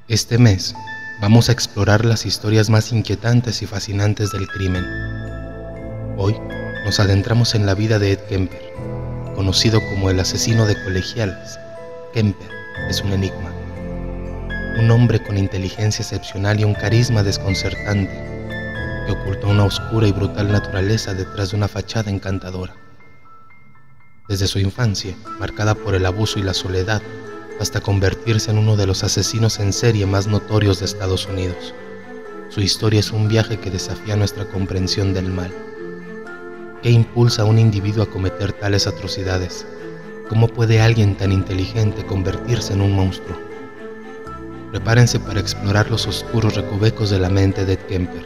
Este mes vamos a explorar las historias más inquietantes y fascinantes del crimen. Hoy nos adentramos en la vida de Ed Kemper, conocido como el asesino de colegialas. Kemper es un enigma. Un hombre con inteligencia excepcional y un carisma desconcertante, que ocultó una oscura y brutal naturaleza detrás de una fachada encantadora. Desde su infancia, marcada por el abuso y la soledad, hasta convertirse en uno de los asesinos en serie más notorios de Estados Unidos. Su historia es un viaje que desafía nuestra comprensión del mal. ¿Qué impulsa a un individuo a cometer tales atrocidades? ¿Cómo puede alguien tan inteligente convertirse en un monstruo? Prepárense para explorar los oscuros recovecos de la mente de Ed Kemper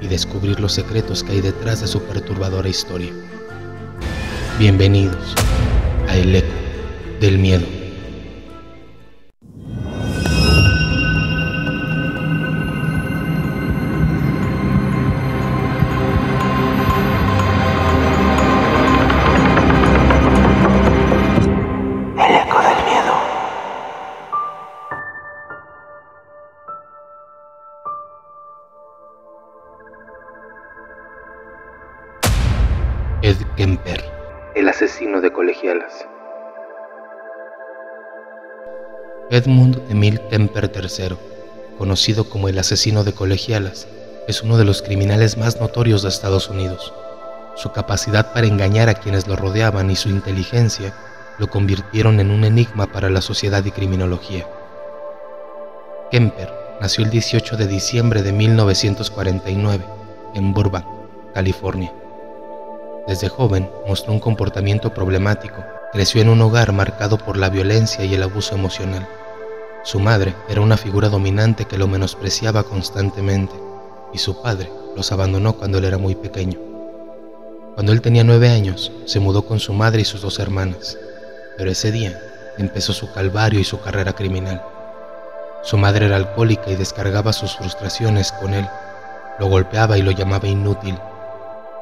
y descubrir los secretos que hay detrás de su perturbadora historia. Bienvenidos a El Eco del Miedo. Ed Kemper, el asesino de colegialas. Edmund Emil Kemper III, conocido como el asesino de colegialas, es uno de los criminales más notorios de Estados Unidos. Su capacidad para engañar a quienes lo rodeaban y su inteligencia lo convirtieron en un enigma para la sociedad y criminología. Kemper nació el 18 de diciembre de 1949 en Burbank, California. Desde joven mostró un comportamiento problemático. Creció en un hogar marcado por la violencia y el abuso emocional. Su madre era una figura dominante que lo menospreciaba constantemente, y su padre los abandonó cuando él era muy pequeño. Cuando él tenía 9 años, se mudó con su madre y sus 2 hermanas, pero ese día empezó su calvario y su carrera criminal. Su madre era alcohólica y descargaba sus frustraciones con él. Lo golpeaba y lo llamaba inútil.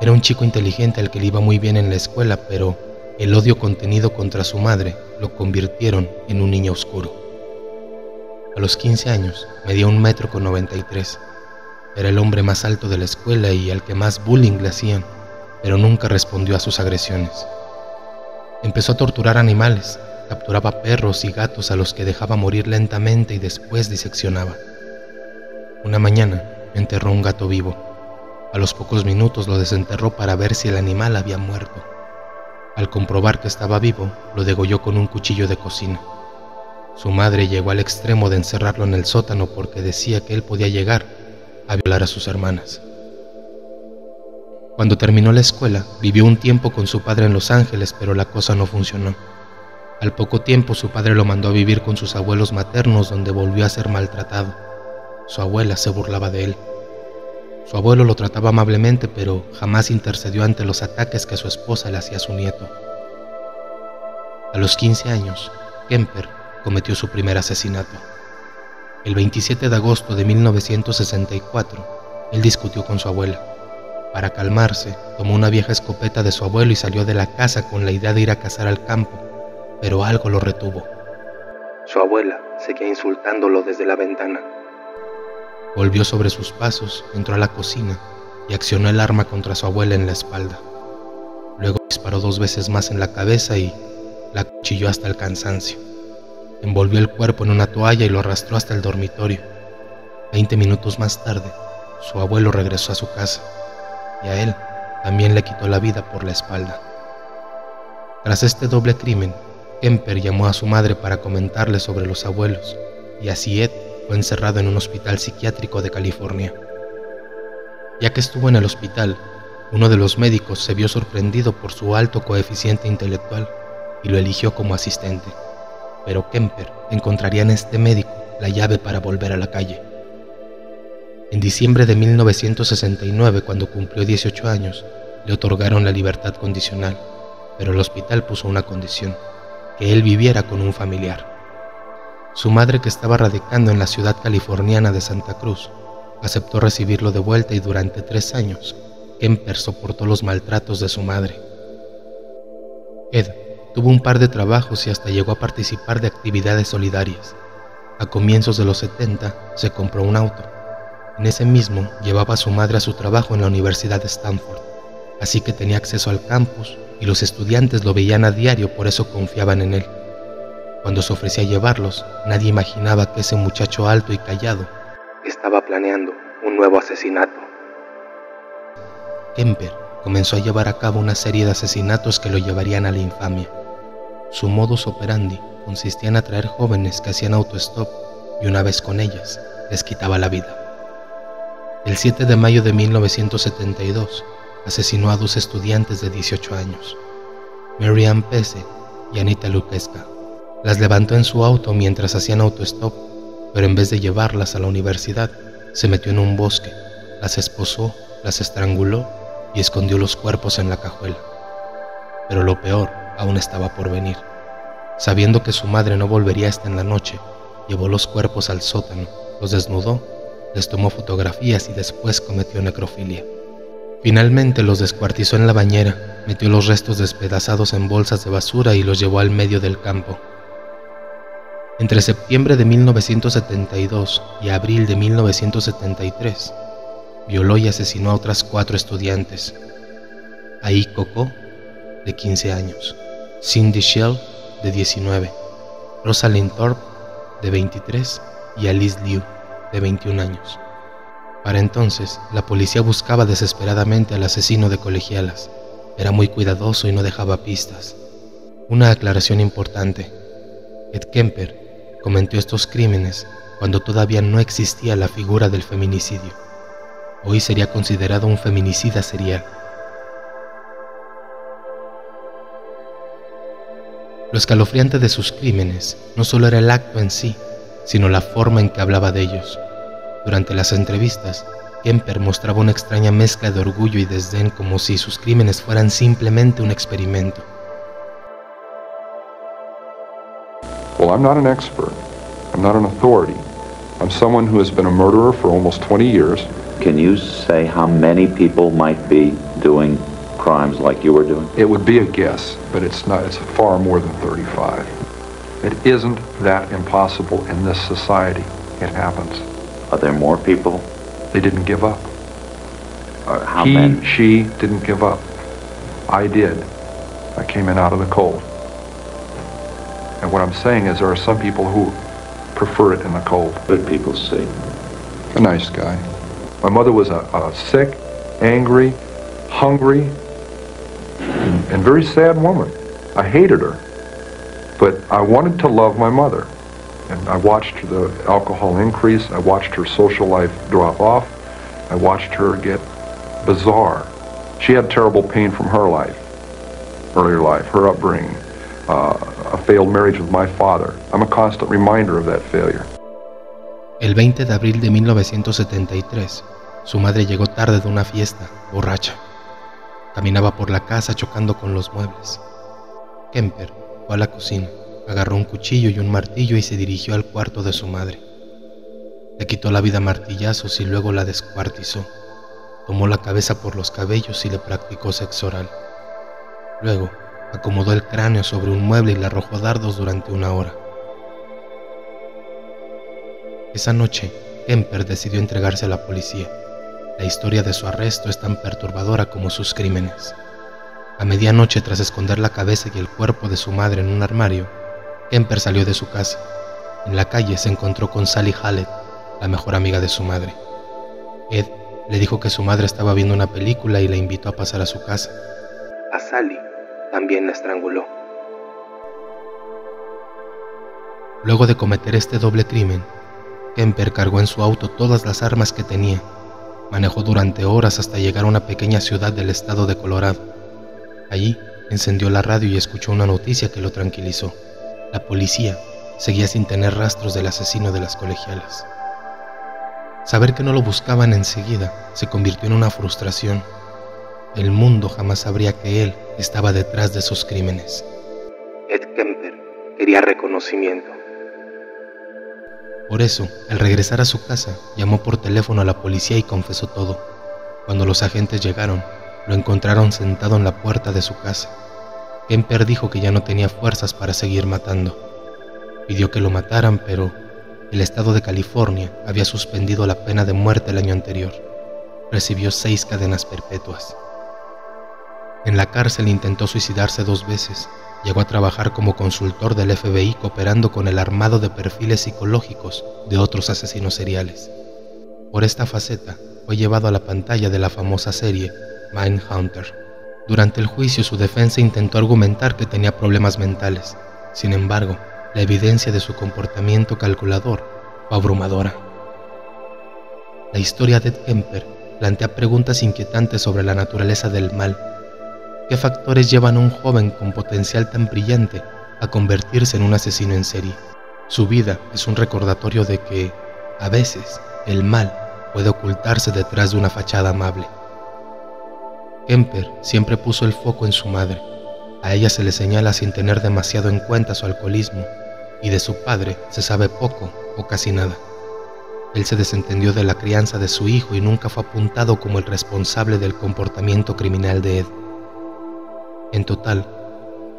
Era un chico inteligente al que le iba muy bien en la escuela, pero el odio contenido contra su madre lo convirtieron en un niño oscuro. A los 15 años medía 1,93 m. Era el hombre más alto de la escuela y al que más bullying le hacían, pero nunca respondió a sus agresiones. Empezó a torturar animales, capturaba perros y gatos a los que dejaba morir lentamente y después diseccionaba. Una mañana enterró un gato vivo. A los pocos minutos lo desenterró para ver si el animal había muerto. Al comprobar que estaba vivo, lo degolló con un cuchillo de cocina. Su madre llegó al extremo de encerrarlo en el sótano porque decía que él podía llegar a violar a sus hermanas. Cuando terminó la escuela, vivió un tiempo con su padre en Los Ángeles, pero la cosa no funcionó. Al poco tiempo, su padre lo mandó a vivir con sus abuelos maternos, donde volvió a ser maltratado. Su abuela se burlaba de él. Su abuelo lo trataba amablemente, pero jamás intercedió ante los ataques que su esposa le hacía a su nieto. A los 15 años, Kemper cometió su primer asesinato. El 27 de agosto de 1964, él discutió con su abuela. Para calmarse, tomó una vieja escopeta de su abuelo y salió de la casa con la idea de ir a cazar al campo, pero algo lo retuvo. Su abuela seguía insultándolo desde la ventana. Volvió sobre sus pasos, entró a la cocina y accionó el arma contra su abuela en la espalda. Luego disparó 2 veces más en la cabeza y la acuchilló hasta el cansancio. Envolvió el cuerpo en una toalla y lo arrastró hasta el dormitorio. 20 minutos más tarde, su abuelo regresó a su casa y a él también le quitó la vida por la espalda. Tras este doble crimen, Kemper llamó a su madre para comentarle sobre los abuelos, y así Ed fue encerrado en un hospital psiquiátrico de California. Ya que estuvo en el hospital, uno de los médicos se vio sorprendido por su alto coeficiente intelectual y lo eligió como asistente. Pero Kemper encontraría en este médico la llave para volver a la calle. En diciembre de 1969, cuando cumplió 18 años, le otorgaron la libertad condicional, pero el hospital puso una condición: que él viviera con un familiar. Su madre, que estaba radicando en la ciudad californiana de Santa Cruz, aceptó recibirlo de vuelta y durante 3 años, Kemper soportó los maltratos de su madre. Ed tuvo un par de trabajos y hasta llegó a participar de actividades solidarias, A comienzos de los 70 se compró un auto. En ese mismo llevaba a su madre a su trabajo en la Universidad de Stanford, así que tenía acceso al campus y los estudiantes lo veían a diario, por eso confiaban en él. Cuando se ofrecía a llevarlos, nadie imaginaba que ese muchacho alto y callado estaba planeando un nuevo asesinato. Kemper comenzó a llevar a cabo una serie de asesinatos que lo llevarían a la infamia. Su modus operandi consistía en atraer jóvenes que hacían autostop y una vez con ellas, les quitaba la vida. El 7 de mayo de 1972, asesinó a 2 estudiantes de 18 años, Mary Ann Pese y Anita Lukeska. Las levantó en su auto mientras hacían autostop, pero en vez de llevarlas a la universidad, se metió en un bosque, las esposó, las estranguló y escondió los cuerpos en la cajuela. Pero lo peor aún estaba por venir. Sabiendo que su madre no volvería hasta en la noche, llevó los cuerpos al sótano, los desnudó, les tomó fotografías y después cometió necrofilia. Finalmente los descuartizó en la bañera, metió los restos despedazados en bolsas de basura y los llevó al medio del campo. Entre septiembre de 1972 y abril de 1973, violó y asesinó a otras 4 estudiantes: Ai Coco, de 15 años, Cindy Shell, de 19, Rosalind Thorpe, de 23, y Alice Liu, de 21 años. Para entonces, la policía buscaba desesperadamente al asesino de colegialas. Era muy cuidadoso y no dejaba pistas. Una aclaración importante: Ed Kemper cometió estos crímenes cuando todavía no existía la figura del feminicidio. Hoy sería considerado un feminicida serial. Lo escalofriante de sus crímenes no solo era el acto en sí, sino la forma en que hablaba de ellos. Durante las entrevistas, Kemper mostraba una extraña mezcla de orgullo y desdén, como si sus crímenes fueran simplemente un experimento. Well, I'm not an expert. I'm not an authority. I'm someone who has been a murderer for almost 20 years. Can you say how many people might be doing crimes like you were doing? It would be a guess, but it's not. It's far more than 35. It isn't that impossible in this society. It happens. Are there more people? They didn't give up. How many? She didn't give up. I did. I came in out of the cold. And what I'm saying is there are some people who prefer it in the cold. Good people see. A nice guy. My mother was a sick, angry, hungry, and very sad woman. I hated her, but I wanted to love my mother. And I watched the alcohol increase. I watched her social life drop off. I watched her get bizarre. She had terrible pain from her life, earlier life, her upbringing, a failed marriage with my father. I'm a constant reminder of that failure. El 20 de abril de 1973, su madre llegó tarde de una fiesta, borracha. Caminaba por la casa chocando con los muebles. Kemper fue a la cocina, agarró un cuchillo y un martillo y se dirigió al cuarto de su madre. Le quitó la vida a martillazos y luego la descuartizó. Tomó la cabeza por los cabellos y le practicó sexo oral. Luego, acomodó el cráneo sobre un mueble y le arrojó dardos durante 1 hora. Esa noche, Kemper decidió entregarse a la policía. La historia de su arresto es tan perturbadora como sus crímenes. A medianoche, tras esconder la cabeza y el cuerpo de su madre en un armario, Kemper salió de su casa. En la calle se encontró con Sally Hallett, la mejor amiga de su madre. Ed le dijo que su madre estaba viendo una película y la invitó a pasar a su casa. A Sally también la estranguló. Luego de cometer este doble crimen, Kemper cargó en su auto todas las armas que tenía. Manejó durante horas hasta llegar a una pequeña ciudad del estado de Colorado. Allí encendió la radio y escuchó una noticia que lo tranquilizó. La policía seguía sin tener rastros del asesino de las colegialas. Saber que no lo buscaban enseguida se convirtió en una frustración. El mundo jamás sabría que él estaba detrás de esos crímenes. Ed Kemper quería reconocimiento. Por eso, al regresar a su casa, llamó por teléfono a la policía y confesó todo. Cuando los agentes llegaron, lo encontraron sentado en la puerta de su casa. Kemper dijo que ya no tenía fuerzas para seguir matando. Pidió que lo mataran, pero el estado de California había suspendido la pena de muerte el año anterior. Recibió 6 cadenas perpetuas. En la cárcel intentó suicidarse 2 veces. Llegó a trabajar como consultor del FBI cooperando con el armado de perfiles psicológicos de otros asesinos seriales. Por esta faceta fue llevado a la pantalla de la famosa serie Mindhunter. Durante el juicio su defensa intentó argumentar que tenía problemas mentales. Sin embargo, la evidencia de su comportamiento calculador fue abrumadora. La historia de Ed Kemper plantea preguntas inquietantes sobre la naturaleza del mal. ¿Qué factores llevan a un joven con potencial tan brillante a convertirse en un asesino en serie? Su vida es un recordatorio de que, a veces, el mal puede ocultarse detrás de una fachada amable. Kemper siempre puso el foco en su madre. A ella se le señala sin tener demasiado en cuenta su alcoholismo, y de su padre se sabe poco o casi nada. Él se desentendió de la crianza de su hijo y nunca fue apuntado como el responsable del comportamiento criminal de Ed. En total,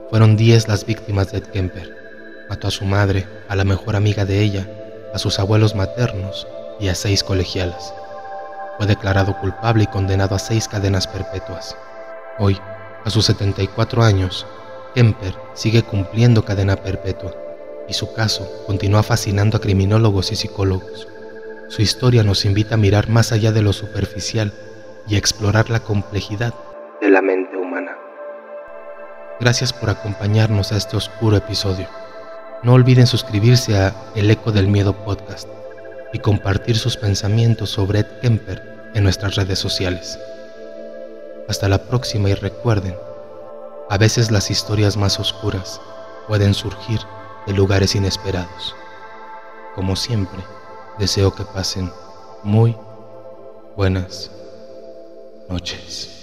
fueron 10 las víctimas de Ed Kemper. Mató a su madre, a la mejor amiga de ella, a sus abuelos maternos y a 6 colegialas. Fue declarado culpable y condenado a 6 cadenas perpetuas. Hoy, a sus 74 años, Kemper sigue cumpliendo cadena perpetua y su caso continúa fascinando a criminólogos y psicólogos. Su historia nos invita a mirar más allá de lo superficial y a explorar la complejidad de la mente humana. Gracias por acompañarnos a este oscuro episodio. No olviden suscribirse a El Eco del Miedo Podcast y compartir sus pensamientos sobre Ed Kemper en nuestras redes sociales. Hasta la próxima y recuerden, a veces las historias más oscuras pueden surgir de lugares inesperados. Como siempre, deseo que pasen muy buenas noches.